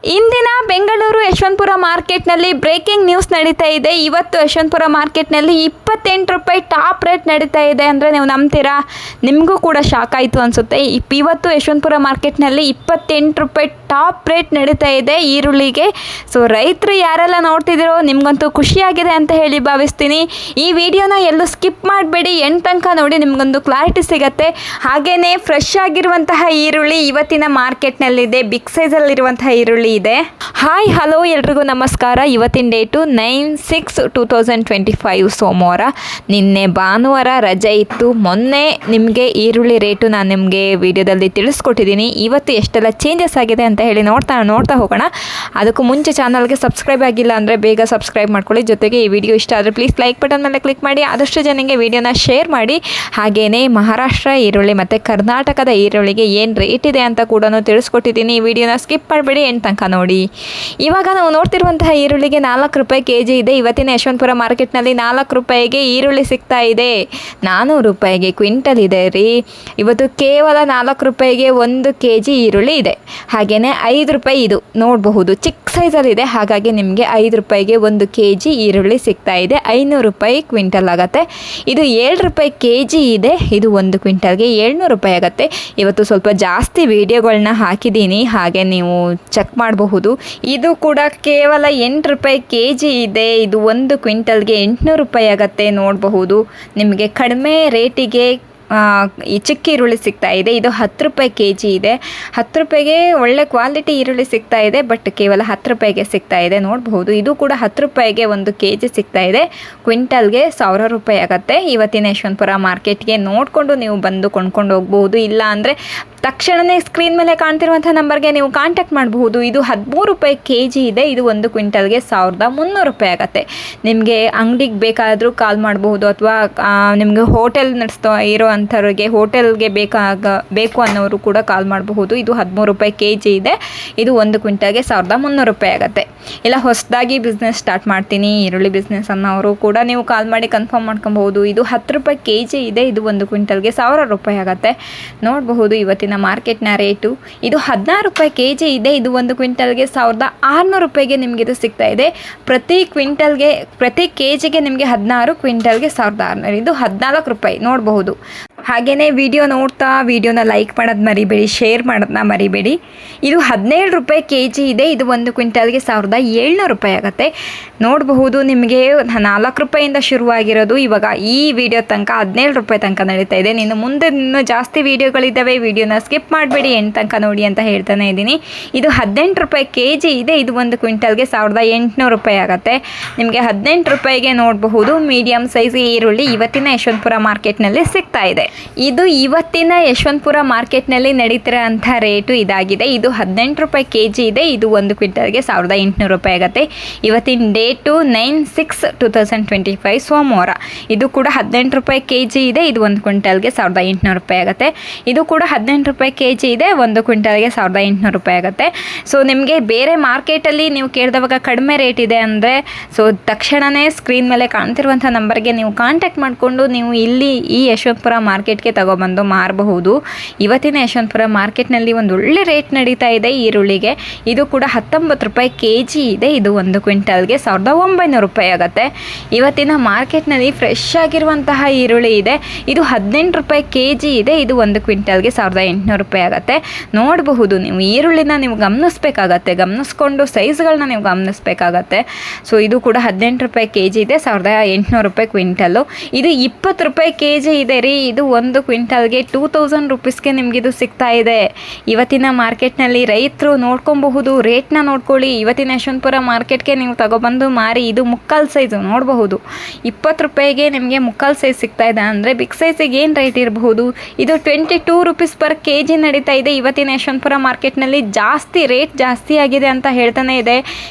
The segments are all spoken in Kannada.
ಇಂದಿನ ಬೆಂಗಳೂರು ಯಶವಂತಪುರ ಮಾರ್ಕೆಟ್ನಲ್ಲಿ ಬ್ರೇಕಿಂಗ್ ನ್ಯೂಸ್ ನಡೀತಾ ಇದೆ. ಇವತ್ತು ಯಶವಂತಪುರ ಮಾರ್ಕೆಟ್ನಲ್ಲಿ 28 ರೂಪಾಯಿ ಟಾಪ್ ರೇಟ್ ನಡೀತಾ ಇದೆ ಅಂದರೆ ನೀವು ನಂಬ್ತೀರಾ? ನಿಮಗೂ ಕೂಡ ಶಾಕ್ ಆಯಿತು ಅನಿಸುತ್ತೆ. ಇವತ್ತು ಯಶವಂತಪುರ ಮಾರ್ಕೆಟ್ನಲ್ಲಿ 28 ರೂಪಾಯಿ ಟಾಪ್ ರೇಟ್ ನಡೀತಾ ಇದೆ ಈರುಳ್ಳಿಗೆ. ಸೊ ರೈತರು ಯಾರೆಲ್ಲ ನೋಡ್ತಿದ್ದೀರೋ ನಿಮಗಂತೂ ಖುಷಿಯಾಗಿದೆ ಅಂತ ಹೇಳಿ ಭಾವಿಸ್ತೀನಿ. ಈ ವಿಡಿಯೋನ ಎಲ್ಲೂ ಸ್ಕಿಪ್ ಮಾಡಬೇಡಿ, ಎಂಡ್ ತನಕ ನೋಡಿ, ನಿಮಗೊಂದು ಕ್ಲಾರಿಟಿ ಸಿಗುತ್ತೆ. ಹಾಗೆಯೇ ಫ್ರೆಶ್ ಆಗಿರುವಂತಹ ಈರುಳ್ಳಿ ಇವತ್ತಿನ ಮಾರ್ಕೆಟ್ನಲ್ಲಿದೆ. ಬಿಗ್ ಸೈಜಲ್ಲಿರುವಂತಹ ಈರುಳ್ಳಿ ಇದೆ. ಹಾಯ್ ಹಲೋ ಎಲ್ರಿಗೂ ನಮಸ್ಕಾರ. ಇವತ್ತಿನ ಡೇಟು 9/6/2025 ಸೋಮವಾರ. ನಿನ್ನೆ ಭಾನುವಾರ ರಜೆ ಇತ್ತು. ಮೊನ್ನೆ ನಿಮಗೆ ಈರುಳ್ಳಿ ರೇಟು ನಾನು ನಿಮಗೆ ವಿಡಿಯೋದಲ್ಲಿ ತಿಳಿಸ್ಕೊಟ್ಟಿದ್ದೀನಿ. ಇವತ್ತು ಎಷ್ಟೆಲ್ಲ ಚೇಂಜಸ್ ಆಗಿದೆ ಅಂತ ಹೇಳಿ ನೋಡ್ತಾ ಹೋಗೋಣ. ಅದಕ್ಕೂ ಮುಂಚೆ ಚಾನಲ್ಗೆ ಸಬ್ಸ್ಕ್ರೈಬ್ ಆಗಿಲ್ಲ ಅಂದರೆ ಬೇಗ ಸಬ್ಸ್ಕ್ರೈಬ್ ಮಾಡ್ಕೊಳ್ಳಿ. ಜೊತೆಗೆ ಈ ವಿಡಿಯೋ ಇಷ್ಟ ಆದರೆ ಪ್ಲೀಸ್ ಲೈಕ್ ಬಟನ್ ಮೇಲೆ ಕ್ಲಿಕ್ ಮಾಡಿ, ಆದಷ್ಟು ಜನಕ್ಕೆ ವಿಡಿಯೋನ ಶೇರ್ ಮಾಡಿ. ಹಾಗೆಯೇ ಮಹಾರಾಷ್ಟ್ರ ಈರುಳ್ಳಿ ಮತ್ತು ಕರ್ನಾಟಕದ ಈರುಳ್ಳಿಗೆ ಏನು ರೇಟ್ ಇದೆ ಅಂತ ಕೂಡ ತಿಳಿಸ್ಕೊಟ್ಟಿದ್ದೀನಿ. ಈ ವಿಡಿಯೋನ ಸ್ಕಿಪ್ ಮಾಡಬೇಡಿ, ಎಂಟು ತನಕ ನೋಡಿ. ಇವಾಗ ನಾವು ನೋಡ್ತಿರುವಂತಹ ಈರುಳ್ಳಿಗೆ 4 ರೂಪಾಯಿ ಕೆ ಜಿ ಇದೆ. ಇವತ್ತಿನ ಯಶವಂತಪುರ ಮಾರ್ಕೆಟ್ನಲ್ಲಿ 4 ರೂಪಾಯಿಗೆ ಈರುಳ್ಳಿ ಸಿಗ್ತಾ ಇದೆ. 400 ರೂಪಾಯಿಗೆ ಕ್ವಿಂಟಲ್ ಇದೆ ರೀ. ಇವತ್ತು ಕೇವಲ 4 ರೂಪಾಯಿಗೆ 1 ಕೆ ಜಿ ಈರುಳ್ಳಿ ಇದೆ. ಹಾಗೆಯೇ 5 ರೂಪಾಯಿ ಇದು ನೋಡಬಹುದು, ಚಿಕ್ಕ ಸೈಜಲ್ಲಿದೆ. ಹಾಗಾಗಿ ನಿಮಗೆ 5 ರೂಪಾಯಿಗೆ 1 ಕೆ ಜಿ ಈರುಳ್ಳಿ ಸಿಗ್ತಾ ಇದೆ. 500 ರೂಪಾಯಿ ಕ್ವಿಂಟಲ್ ಆಗುತ್ತೆ. ಇದು 7 ರೂಪಾಯಿ ಕೆ ಜಿ ಇದೆ. ಇದು 1 ಕ್ವಿಂಟಲ್ಗೆ 700 ರೂಪಾಯಿ ಆಗುತ್ತೆ. ಇವತ್ತು ಸ್ವಲ್ಪ ಜಾಸ್ತಿ ವಿಡಿಯೋಗಳನ್ನ ಹಾಕಿದ್ದೀನಿ, ಹಾಗೆ ನೀವು ಚೆಕ್ ಮಾಡಬಹುದು. ಇದು ಕೂಡ ಕೇವಲ 8 ರೂಪಾಯಿ ಕೆ ಜಿ ಇದೆ. ಇದು 1 ಕ್ವಿಂಟಲ್ಗೆ 800 ರೂಪಾಯಿ ಆಗುತ್ತೆ. ನೋಡಬಹುದು, ನಿಮಗೆ ಕಡಿಮೆ ರೇಟಿಗೆ ಈ ಚಿಕ್ಕ ಈರುಳ್ಳಿ ಸಿಗ್ತಾ ಇದೆ. ಇದು 10 ರೂಪಾಯಿ ಕೆ ಜಿ ಇದೆ. 10 ರೂಪಾಯಿಗೆ ಒಳ್ಳೆ ಕ್ವಾಲಿಟಿ ಈರುಳ್ಳಿ ಸಿಗ್ತಾ ಇದೆ, ಬಟ್ ಕೇವಲ 10 ರೂಪಾಯಿಗೆ ಸಿಗ್ತಾ ಇದೆ. ನೋಡಬಹುದು, ಇದು ಕೂಡ 10 ರೂಪಾಯಿಗೆ 1 ಕೆ ಜಿ ಸಿಗ್ತಾ ಇದೆ. ಕ್ವಿಂಟಲ್ಗೆ 1000 ರೂಪಾಯಿ ಆಗುತ್ತೆ. ಇವತ್ತಿನ ಯಶವಂತಪುರ ಮಾರ್ಕೆಟ್ಗೆ ನೋಡಿಕೊಂಡು ನೀವು ಬಂದು ಕೊಂಡ್ಕೊಂಡು ಹೋಗ್ಬಹುದು. ಇಲ್ಲ ಅಂದರೆ ತಕ್ಷಣವೇ ಸ್ಕ್ರೀನ್ ಮೇಲೆ ಕಾಣ್ತಿರುವಂಥ ನಂಬರ್ಗೆ ನೀವು ಕಾಂಟ್ಯಾಕ್ಟ್ ಮಾಡಬಹುದು. ಇದು 13 ರೂಪಾಯಿ ಕೆ ಜಿ ಇದೆ. ಇದು 1 ಕ್ವಿಂಟಲ್ಗೆ 1300 ರೂಪಾಯಿ ಆಗುತ್ತೆ. ನಿಮಗೆ ಅಂಗಡಿಗೆ ಬೇಕಾದರೂ ಕಾಲ್ ಮಾಡಬಹುದು, ಅಥವಾ ನಿಮಗೆ ಹೋಟೆಲ್ ನಡೆಸ್ತಾ ಇರೋ ಅಂಥವ್ರಿಗೆ ಹೋಟೆಲ್ಗೆ ಬೇಕು ಅನ್ನೋರು ಕೂಡ ಕಾಲ್ ಮಾಡಬಹುದು. ಇದು 13 ರೂಪಾಯಿ ಕೆ ಜಿ ಇದೆ. ಇದು 1 ಕ್ವಿಂಟಲ್ಗೆ 1300 ರೂಪಾಯಿ ಆಗುತ್ತೆ. ಇಲ್ಲ ಹೊಸದಾಗಿ ಬಿಸ್ನೆಸ್ ಸ್ಟಾರ್ಟ್ ಮಾಡ್ತೀನಿ ಈರುಳ್ಳಿ ಬಿಸ್ನೆಸ್ ಅನ್ನೋರು ಕೂಡ ನೀವು ಕಾಲ್ ಮಾಡಿ ಕನ್ಫರ್ಮ್ ಮಾಡ್ಕೊಬಹುದು. ಇದು 10 ರೂಪಾಯಿ ಕೆ ಜಿ ಇದೆ. ಇದು 1 ಕ್ವಿಂಟಲ್ಗೆ 1000 ರೂಪಾಯಿ ಆಗುತ್ತೆ. ನೋಡಬಹುದು ಇವತ್ತಿನ ಮಾರ್ಕೆಟ್ನ ರೇಟು. ಇದು 16 ರೂಪಾಯಿ ಕೆ ಜಿ ಇದೆ. ಇದು 1 ಕ್ವಿಂಟಲ್ಗೆ 1600 ರೂಪಾಯಿಗೆ ನಿಮಗೆ ಇದು ಸಿಗ್ತಾ ಇದೆ. ಪ್ರತಿ ಕೆ ಜಿಗೆ ನಿಮಗೆ 16, ಕ್ವಿಂಟಲ್ಗೆ 1600. ಇದು 14 ರೂಪಾಯಿ ನೋಡಬಹುದು. ಹಾಗೆಯೇ ವಿಡಿಯೋ ನೋಡ್ತಾ ವಿಡಿಯೋನ ಲೈಕ್ ಮಾಡೋದು ಮರಿಬೇಡಿ, ಶೇರ್ ಮಾಡೋದನ್ನ ಮರಿಬೇಡಿ. ಇದು 17 ರೂಪಾಯಿ ಕೆ ಜಿ ಇದೆ. ಇದು 1 ಕ್ವಿಂಟಲ್ಗೆ 1700 ರೂಪಾಯಿ ಆಗುತ್ತೆ. ನೋಡಬಹುದು, ನಿಮಗೆ 4 ರೂಪಾಯಿಂದ ಶುರುವಾಗಿರೋದು ಇವಾಗ ಈ ವಿಡಿಯೋ ತನಕ 17 ರೂಪಾಯಿ ತನಕ ನಡೀತಾ ಇದೆ. ಮುಂದೆ ಇನ್ನೂ ಜಾಸ್ತಿ ವಿಡಿಯೋಗಳಿದ್ದಾವೆ. ವಿಡಿಯೋನ ಸ್ಕಿಪ್ ಮಾಡಬೇಡಿ, ಎಂಟು ತನಕ ನೋಡಿ ಅಂತ ಹೇಳ್ತಾನೆ ಇದ್ದೀನಿ. ಇದು 18 ರೂಪಾಯಿ ಕೆ ಜಿ ಇದೆ. ಇದು 1 ಕ್ವಿಂಟಲ್ಗೆ 1800 ರೂಪಾಯಿ ಆಗುತ್ತೆ. ನಿಮಗೆ 18 ರೂಪಾಯಿಗೆ ನೋಡಬಹುದು ಮೀಡಿಯಮ್ ಸೈಜ್ ಈರುಳ್ಳಿ ಇವತ್ತಿನ ಯಶವಂತಪುರ ಮಾರ್ಕೆಟ್ನಲ್ಲಿ ಸಿಗ್ತಾ ಇದೆ. ಇದು ಇವತ್ತಿನ ಯಶವಂತಪುರ ಮಾರ್ಕೆಟ್ನಲ್ಲಿ ನಡೀತಿರೋ ಅಂಥ ರೇಟು ಇದಾಗಿದೆ. ಇದು 18 ರೂಪಾಯಿ ಕೆ ಜಿ ಇದೆ. ಇದು 1 ಕ್ವಿಂಟಲ್ಗೆ 1800 ರೂಪಾಯಿ ಆಗುತ್ತೆ. ಇವತ್ತಿನ ಡೇಟು 9/6/2025 ಸೋಮವಾರ. ಇದು ಕೂಡ 18 ರೂಪಾಯಿ ಕೆ ಜಿ ಇದೆ. ಇದು 1 ಕ್ವಿಂಟಲ್ಗೆ 1800 ರೂಪಾಯಿ ಆಗುತ್ತೆ. ಇದು ಕೂಡ 18 ರೂಪಾಯಿ ಕೆ ಜಿ ಇದೆ. 1 ಕ್ವಿಂಟಲ್ಗೆ 1800 ರೂಪಾಯಿ ಆಗುತ್ತೆ. ಸೊ ನಿಮಗೆ ಬೇರೆ ಮಾರ್ಕೆಟಲ್ಲಿ ನೀವು ಕೇಳಿದವಾಗ ಕಡಿಮೆ ರೇಟ್ ಇದೆ ಅಂದರೆ ಸೊ ತಕ್ಷಣವೇ ಸ್ಕ್ರೀನ್ ಮೇಲೆ ಕಾಣ್ತಿರುವಂಥ ನಂಬರ್ಗೆ ನೀವು ಕಾಂಟ್ಯಾಕ್ಟ್ ಮಾಡಿಕೊಂಡು ನೀವು ಇಲ್ಲಿ ಈ ಯಶವಂತಪುರ ಮಾರ್ಕೆಟ್ಗೆ ತಗೊಬಂದು ಮಾರಬಹುದು. ಇವತ್ತಿನ ಯಶವಂತಪುರ ಮಾರ್ಕೆಟ್ನಲ್ಲಿ ಒಂದು ಒಳ್ಳೆ ರೇಟ್ ನಡೀತಾ ಇದೆ ಈರುಳ್ಳಿಗೆ. ಇದು ಕೂಡ 19 ರೂಪಾಯಿ ಕೆ ಜಿ ಇದೆ. ಇದು 1 ಕ್ವಿಂಟಲ್ಗೆ 1900 ರೂಪಾಯಿ ಆಗುತ್ತೆ. ಇವತ್ತಿನ ಮಾರ್ಕೆಟ್ನಲ್ಲಿ ಫ್ರೆಶ್ ಆಗಿರುವಂತಹ ಈರುಳ್ಳಿ ಇದೆ. ಇದು 18 ರೂಪಾಯಿ ಕೆ ಜಿ ಇದೆ. ಇದು 1 ಕ್ವಿಂಟಲ್ಗೆ 1800 ರೂಪಾಯಿ ಆಗುತ್ತೆ. ನೋಡಬಹುದು, ನೀವು ಈರುಳ್ಳಿನ ನೀವು ಗಮನಿಸ್ಕೊಂಡು ಸೈಜ್ಗಳನ್ನ ನೀವು ಗಮನಿಸಬೇಕಾಗತ್ತೆ. ಸೊ ಇದು ಕೂಡ 18 ರೂಪಾಯಿ ಕೆ ಜಿ ಇದೆ. 1800 ರೂಪಾಯಿ ಕ್ವಿಂಟಲ್ಲು. ಇದು 20 ರೂಪಾಯಿ ಕೆ ಜಿ ಇದೆ ರೀ. ಇದು 1 ಕ್ವಿಂಟಲ್ಗೆ 2000 ರೂಪೀಸ್ಗೆ ನಿಮಗಿದು ಸಿಗ್ತಾ ಇದೆ. ಇವತ್ತಿನ ಮಾರ್ಕೆಟ್ನಲ್ಲಿ ರೈತರು ನೋಡ್ಕೊಬಹುದು, ರೇಟ್ನ ನೋಡ್ಕೊಳ್ಳಿ. ಇವತ್ತಿನ ಯಶವಂತಪುರ ಮಾರ್ಕೆಟ್ಗೆ ನೀವು ತಗೊಬಂದು ಮಾರಿ. ಇದು ಮುಕ್ಕಾಲು ಸೈಜು ನೋಡಬಹುದು. 20 ರೂಪಾಯಿಗೆ ನಿಮಗೆ ಮುಕ್ಕಾಲು ಸೈಜ್ ಸಿಗ್ತಾ ಇದೆ ಅಂದರೆ ಬಿಗ್ ಸೈಜಿಗೆ ಏನು ರೇಟ್ ಇರಬಹುದು? ಇದು 22 ರೂಪೀಸ್ ಪರ್ ಕೆ ಜಿ ನಡೀತಾ ಇದೆ. ಇವತ್ತಿನ ಯಶವಂತಪುರ ಮಾರ್ಕೆಟ್ನಲ್ಲಿ ರೇಟ್ ಜಾಸ್ತಿ ಆಗಿದೆ ಅಂತ ಹೇಳ್ತಾನೆ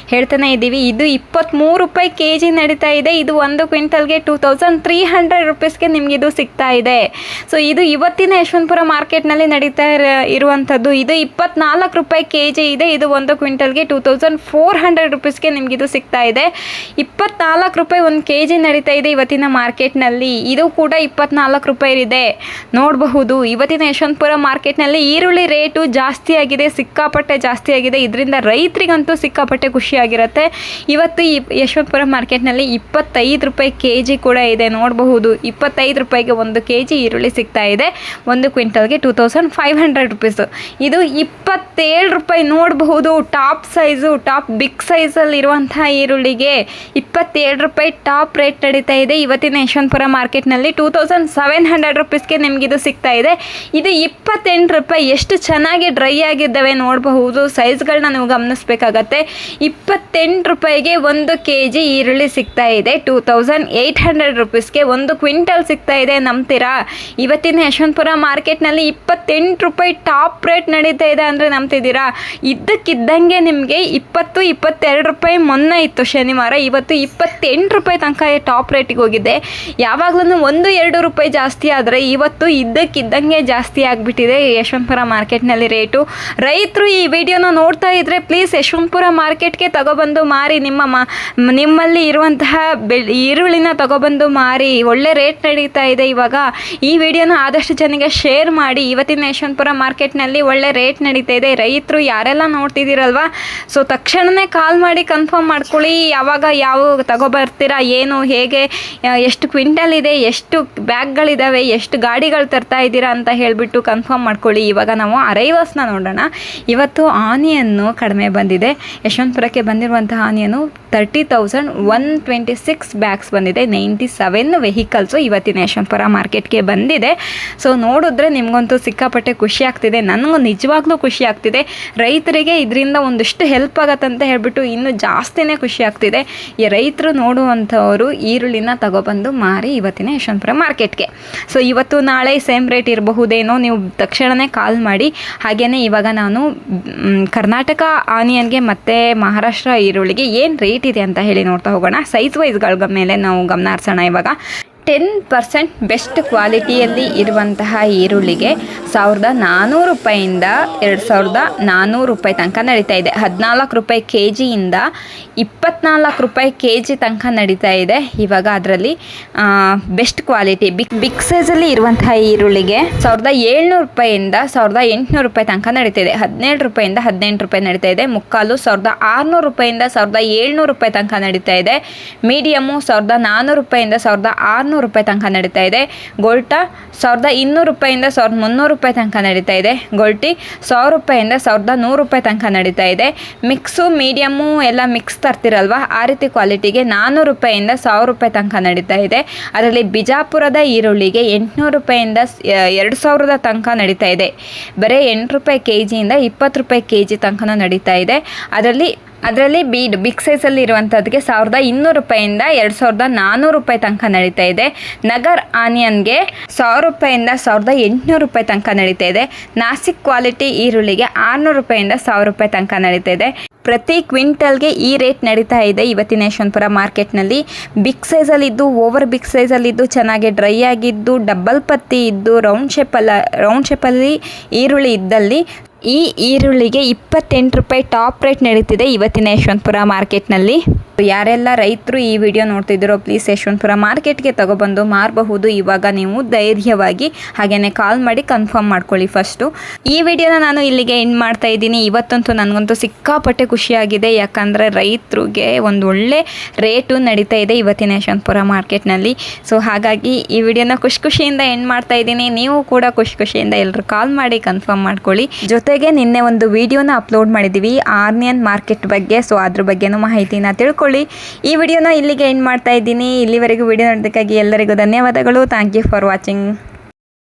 ಇದ್ದೀವಿ. ಇದು 23 ರೂಪಾಯಿ ಕೆ ಜಿ ನಡೀತಾ ಇದೆ. ಇದು 1 ಕ್ವಿಂಟಲ್ಗೆ 2300 ರೂಪೀಸ್ಗೆ ನಿಮಗಿದು ಸಿಗ್ತಾ ಇದೆ. ಸೊ ಇದು ಇವತ್ತಿನ ಯಶವಂತಪುರ ಮಾರ್ಕೆಟ್ನಲ್ಲಿ ನಡೀತಾ ಇರುವಂಥದ್ದು. ಇದು 24 ರೂಪಾಯಿ kg ಇದೆ. ಇದು 1 ಕ್ವಿಂಟಲ್ಗೆ 2400 ರುಪೀಸ್ಗೆ ನಿಮಗಿದು ಸಿಗ್ತಾ ಇದೆ. 24 ರೂಪಾಯಿ 1 kg ನಡೀತಾ ಇದೆ ಇವತ್ತಿನ ಮಾರ್ಕೆಟ್ನಲ್ಲಿ. ಇದು ಕೂಡ 24 ರೂಪಾಯಿ ಇದೆ, ನೋಡಬಹುದು. ಇವತ್ತಿನ ಯಶವಂತಪುರ ಮಾರ್ಕೆಟ್ನಲ್ಲಿ ಈರುಳ್ಳಿ ರೇಟು ಜಾಸ್ತಿ ಆಗಿದೆ, ಸಿಕ್ಕಾಪಟ್ಟೆ ಜಾಸ್ತಿ ಆಗಿದೆ. ಇದರಿಂದ ರೈತರಿಗಂತೂ ಸಿಕ್ಕಾಪಟ್ಟೆ ಖುಷಿಯಾಗಿರುತ್ತೆ. ಇವತ್ತು ಈ ಯಶವಂತಪುರ ಮಾರ್ಕೆಟ್ನಲ್ಲಿ 25 ರೂಪಾಯಿ kg ಕೂಡ ಇದೆ, ನೋಡಬಹುದು. 25 ರೂಪಾಯಿಗೆ 1 kg ಈರುಳ್ಳಿ ಸಿಗ್ತಾ ಇದೆ. 1 ಕ್ವಿಂಟಲ್ಗೆ 2500 ರುಪೀಸು. ಇದು 27 ರೂಪಾಯಿ, ನೋಡಬಹುದು. ಟಾಪ್ ಬಿಗ್ ಸೈಜಲ್ಲಿ ಇರುವಂತಹ ಈರುಳ್ಳಿಗೆ 27 ರೂಪಾಯಿ ಟಾಪ್ ರೇಟ್ ನಡೀತಾ ಇದೆ ಇವತ್ತಿನ ಯಶವಂತಪುರ ಮಾರ್ಕೆಟ್ನಲ್ಲಿ. 2700 ರುಪೀಸ್ಗೆ ನಿಮಗಿದು ಸಿಗ್ತಾ ಇದೆ. ಇದು 28 ರೂಪಾಯಿ. ಎಷ್ಟು ಚೆನ್ನಾಗಿ ಡ್ರೈ ಆಗಿದ್ದಾವೆ ನೋಡಬಹುದು. ಸೈಜ್ಗಳನ್ನ ನೀವು ಗಮನಿಸಬೇಕಾಗತ್ತೆ. 28 ರೂಪಾಯಿಗೆ 1 kg ಈರುಳ್ಳಿ ಸಿಗ್ತಾ ಇದೆ. 2800 ರುಪೀಸ್ಗೆ 1 ಕ್ವಿಂಟಲ್ ಸಿಗ್ತಾ ಇದೆ. ನಂಬ್ತೀರಾ? ಇವತ್ತಿನ ಯಶವಂತಪುರ ಮಾರ್ಕೆಟ್ನಲ್ಲಿ 28 ರೂಪಾಯಿ ಟಾಪ್ ರೇಟ್ ನಡೀತಾ ಇದೆ ಅಂದರೆ ನಂಬ್ತಿದ್ದೀರಾ? ಇದ್ದಕ್ಕಿದ್ದಂಗೆ ನಿಮಗೆ 22 ರೂಪಾಯಿ ಮೊನ್ನೆ ಇತ್ತು ಶನಿವಾರ. ಇವತ್ತು 28 ರೂಪಾಯಿ ತನಕ ಟಾಪ್ ರೇಟಿಗೆ ಹೋಗಿದೆ. ಯಾವಾಗಲೂ 1-2 ರೂಪಾಯಿ ಜಾಸ್ತಿ ಆದರೆ ಇವತ್ತು ಇದ್ದಕ್ಕಿದ್ದಂಗೆ ಜಾಸ್ತಿ ಆಗಿಬಿಟ್ಟಿದೆ ಯಶವಂತಪುರ ಮಾರ್ಕೆಟ್ನಲ್ಲಿ ರೇಟು. ರೈತರು ಈ ವಿಡಿಯೋನ ನೋಡ್ತಾ ಇದ್ದರೆ ಪ್ಲೀಸ್ ಯಶವಂತಪುರ ಮಾರ್ಕೆಟ್ಗೆ ತಗೊಬಂದು ಮಾರಿ. ನಿಮ್ಮಲ್ಲಿ ಇರುವಂತಹ ಈರುಳ್ಳಿನ ತಗೊಬಂದು ಮಾರಿ. ಒಳ್ಳೆ ರೇಟ್ ನಡೀತಾ ಇದೆ ಇವಾಗ. ಈ ವಿಡಿಯೋನ ಆದಷ್ಟು ಜನಕ್ಕೆ ಶೇರ್ ಮಾಡಿ. ಇವತ್ತಿನ ಯಶವಂತಪುರ ಮಾರ್ಕೆಟ್ನಲ್ಲಿ ಒಳ್ಳೆ ರೇಟ್ ನಡೀತಾ ಇದೆ. ರೈತರು ಯಾರೆಲ್ಲ ನೋಡ್ತಿದ್ದೀರಲ್ವಾ, ಸೊ ತಕ್ಷಣವೇ ಕಾಲ್ ಮಾಡಿ ಕನ್ಫರ್ಮ್ ಮಾಡ್ಕೊಳ್ಳಿ. ಯಾವ ತಗೊಬರ್ತೀರಾ, ಏನು ಹೇಗೆ, ಎಷ್ಟು ಕ್ವಿಂಟಲ್ ಇದೆ, ಎಷ್ಟು ಬ್ಯಾಗ್ಗಳಿದ್ದಾವೆ, ಎಷ್ಟು ಗಾಡಿಗಳು ತರ್ತಾ ಇದ್ದೀರಾ ಅಂತ ಹೇಳಿಬಿಟ್ಟು ಕನ್ಫರ್ಮ್ ಮಾಡ್ಕೊಳ್ಳಿ. ಇವಾಗ ನಾವು ಅರೈವಲ್ಸ್ನ ನೋಡೋಣ. ಇವತ್ತು ಆನಿಯನ್ನು ಕಡಿಮೆ ಬಂದಿದೆ. ಯಶವಂತಪುರಕ್ಕೆ ಬಂದಿರುವಂತಹ ಆನಿಯನ್ನು 30,126 ಬ್ಯಾಗ್ಸ್ ಬಂದಿದೆ. 97 ವೆಹಿಕಲ್ಸು ಇವತ್ತಿನ ಯಶವಂತಪುರ ಮಾರ್ಕೆಟ್ಗೆ ಬಂದಿದೆ. ಸೊ ನೋಡಿದ್ರೆ ನಿಮಗಂತೂ ಸಿಕ್ಕಾಪಟ್ಟೆ ಖುಷಿ ಆಗ್ತಿದೆ. ನನಗೂ ನಿಜವಾಗ್ಲೂ ಖುಷಿ ಆಗ್ತಿದೆ. ರೈತರಿಗೆ ಇದರಿಂದ ಒಂದಿಷ್ಟು ಹೆಲ್ಪ್ ಆಗತ್ತಂತ ಹೇಳ್ಬಿಟ್ಟು ಇನ್ನೂ ಜಾಸ್ತಿನೇ ಖುಷಿ ಆಗ್ತಿದೆ. ಈ ರೈತರು ನೋಡುವಂಥವರು ಈರುಳ್ಳಿನ ತಗೊಬಂದು ಮಾರಿ ಇವತ್ತಿನ ಯಶವಂತಪುರ ಮಾರ್ಕೆಟ್ಗೆ. ಸೊ ಇವತ್ತು ನಾಳೆ ಸೇಮ್ ರೇಟ್ ಇರಬಹುದೇನೋ, ನೀವು ತಕ್ಷಣವೇ ಕಾಲ್ ಮಾಡಿ. ಹಾಗೆಯೇ ಇವಾಗ ನಾನು ಕರ್ನಾಟಕ ಆನಿಯನ್ಗೆ ಮತ್ತು ಮಹಾರಾಷ್ಟ್ರ ಈರುಳ್ಳಿಗೆ ಏನು ರೇಟ್ ಇದೆ ಅಂತ ಹೇಳಿ ನೋಡ್ತಾ ಹೋಗೋಣ. ಸೈಜ್ ವೈಸ್ಗಳ ಮೇಲೆ ನಾವು ಗಮನ ಹರಿಸೋಣ. ಇವಾಗ 10% ಬೆಸ್ಟ್ ಕ್ವಾಲಿಟಿಯಲ್ಲಿ ಇರುವಂತಹ ಈರುಳ್ಳಿಗೆ 1400 ರೂಪಾಯಿಂದ 2400 ರೂಪಾಯಿ ತನಕ ನಡೀತಾ ಇದೆ. 14 ರೂಪಾಯಿ kgಯಿಂದ 24 ರೂಪಾಯಿ kg ತನಕ ನಡೀತಾ ಇದೆ ಇವಾಗ. ಅದರಲ್ಲಿ ಬೆಸ್ಟ್ ಕ್ವಾಲಿಟಿ ಬಿಗ್ ಸೈಜಲ್ಲಿ ಇರುವಂತಹ ಈರುಳ್ಳಿಗೆ 1700 ರೂಪಾಯಿಂದ 1800 ರೂಪಾಯಿ ತನಕ ನಡೀತಾ ಇದೆ. 17 ರೂಪಾಯಿಂದ 18 ರೂಪಾಯಿ ನಡೀತಾ ಇದೆ. ಮುಕ್ಕಾಲು 1600 ರೂಪಾಯಿಂದ 1700 ರೂಪಾಯಿ ತನಕ ನಡೀತಾ ಇದೆ. ಮೀಡಿಯಮು 1400 ರೂಪಾಯಿಂದ 1600 ರೂಪಾಯಿ ತನಕ ನಡೀತಾ ಇದೆ. ಗೋಲ್ಟಾ 1200 ರೂಪಾಯಿಂದ 1300 ರೂಪಾಯಿ ತನಕ ನಡೀತಾ ಇದೆ. ಗೋಲ್ಟಿ 1000 ರೂಪಾಯಿಂದ 1100 ರೂಪಾಯಿ ತನಕ ನಡೀತಾ ಇದೆ. ಮಿಕ್ಸು ಮೀಡಿಯಮ್ಮು ಎಲ್ಲ ಮಿಕ್ಸ್ ತರ್ತಿರಲ್ವ, ಆ ರೀತಿ ಕ್ವಾಲಿಟಿಗೆ 400 ರೂಪಾಯಿಂದ 1000 ರೂಪಾಯಿ ತನಕ ನಡೀತಾ ಇದೆ. ಅದರಲ್ಲಿ ಬಿಜಾಪುರದ ಈರುಳ್ಳಿಗೆ 800 ರೂಪಾಯಿಂದ 2000 ತನಕ ನಡೀತಾ ಇದೆ. ಬರೀ 8 ರೂಪಾಯಿ kgಯಿಂದ 20 ರೂಪಾಯಿ kg ತನಕ ನಡೀತಾ ಇದೆ. ಅದರಲ್ಲಿ ಬಿಗ್ ಸೈಜಲ್ಲಿ ಇರುವಂಥದ್ದಕ್ಕೆ 1200 ರೂಪಾಯಿಂದ 2400 ರೂಪಾಯಿ ತನಕ ನಡೀತಾ ಇದೆ. ನಗರ್ ಆನಿಯನ್ಗೆ 1000 ರೂಪಾಯಿಂದ 1800 ರೂಪಾಯಿ ತನಕ ನಡೀತಾ ಇದೆ. ನಾಸಿಕ್ ಕ್ವಾಲಿಟಿ ಈರುಳ್ಳಿಗೆ 600 ರೂಪಾಯಿಂದ 1000 ರೂಪಾಯಿ ತನಕ ನಡೀತಾ ಇದೆ. ಪ್ರತಿ ಕ್ವಿಂಟಲ್ಗೆ ಈ ರೇಟ್ ನಡೀತಾ ಇದೆ ಇವತ್ತಿನ ಯಶವಂತಪುರ ಮಾರ್ಕೆಟ್ನಲ್ಲಿ. ಬಿಗ್ ಸೈಜಲ್ಲಿದ್ದು, ಓವರ್ ಬಿಗ್ ಸೈಜಲ್ಲಿದ್ದು, ಚೆನ್ನಾಗಿ ಡ್ರೈ ಆಗಿದ್ದು, ಡಬಲ್ ಪತ್ತಿ ಇದ್ದು, ರೌಂಡ್ ಶೇಪಲ್ಲಿ ಈರುಳ್ಳಿ ಇದ್ದಲ್ಲಿ ಈ ಈರುಳ್ಳಿಗೆ 28 ರೂಪಾಯಿ ಟಾಪ್ ರೇಟ್ ನಡೀತಿದೆ ಇವತ್ತಿನ ಯಶವಂತಪುರ ಮಾರ್ಕೆಟ್ನಲ್ಲಿ. ಯಾರೆಲ್ಲ ರೈತರು ಈ ವಿಡಿಯೋ ನೋಡ್ತಿದ್ದೀರೋ ಪ್ಲೀಸ್ ಯಶವಂತಪುರ ಮಾರ್ಕೆಟ್ಗೆ ತಗೊಬಂದು ಮಾರಬಹುದು ಇವಾಗ ನೀವು ಧೈರ್ಯವಾಗಿ. ಹಾಗೆಯೇ ಕಾಲ್ ಮಾಡಿ ಕನ್ಫರ್ಮ್ ಮಾಡ್ಕೊಳ್ಳಿ ಫಸ್ಟು. ಈ ವಿಡಿಯೋನ ನಾನು ಇಲ್ಲಿಗೆ ಎಂಡ್ ಮಾಡ್ತಾ ಇದ್ದೀನಿ. ಇವತ್ತಂತೂ ನನಗಂತೂ ಸಿಕ್ಕಾಪಟ್ಟೆ ಖುಷಿಯಾಗಿದೆ. ಯಾಕಂದರೆ ರೈತರಿಗೆ ಒಂದು ಒಳ್ಳೆ ರೇಟು ನಡೀತಾ ಇದೆ ಇವತ್ತಿನ ಯಶವಂತಪುರ ಮಾರ್ಕೆಟ್ನಲ್ಲಿ. ಸೊ ಹಾಗಾಗಿ ಈ ವಿಡಿಯೋನ ಖುಷಿಯಿಂದ ಎಂಡ್ ಮಾಡ್ತಾ ಇದ್ದೀನಿ. ನೀವು ಕೂಡ ಖುಷಿಯಿಂದ ಎಲ್ಲರೂ ಕಾಲ್ ಮಾಡಿ ಕನ್ಫರ್ಮ್ ಮಾಡ್ಕೊಳ್ಳಿ. ಜೊತೆಗೆ ನಿನ್ನೆ ಒಂದು ವಿಡಿಯೋನ ಅಪ್ಲೋಡ್ ಮಾಡಿದ್ದೀವಿ ಆನಿಯನ್ ಮಾರ್ಕೆಟ್ ಬಗ್ಗೆ. ಸೊ ಅದ್ರ ಬಗ್ಗೆನೂ ಮಾಹಿತಿನ ತಿಳ್ಕೊಳ್ಳಿ. ಈ ವಿಡಿಯೋನ ಇಲ್ಲಿಗೆ ಎಂಡ್ ಮಾಡ್ತಾ ಇದ್ದೀನಿ. ಇಲ್ಲಿವರೆಗೂ ವಿಡಿಯೋ ನೋಡೋದಕ್ಕಾಗಿ ಎಲ್ಲರಿಗೂ ಧನ್ಯವಾದಗಳು. Thank you for watching.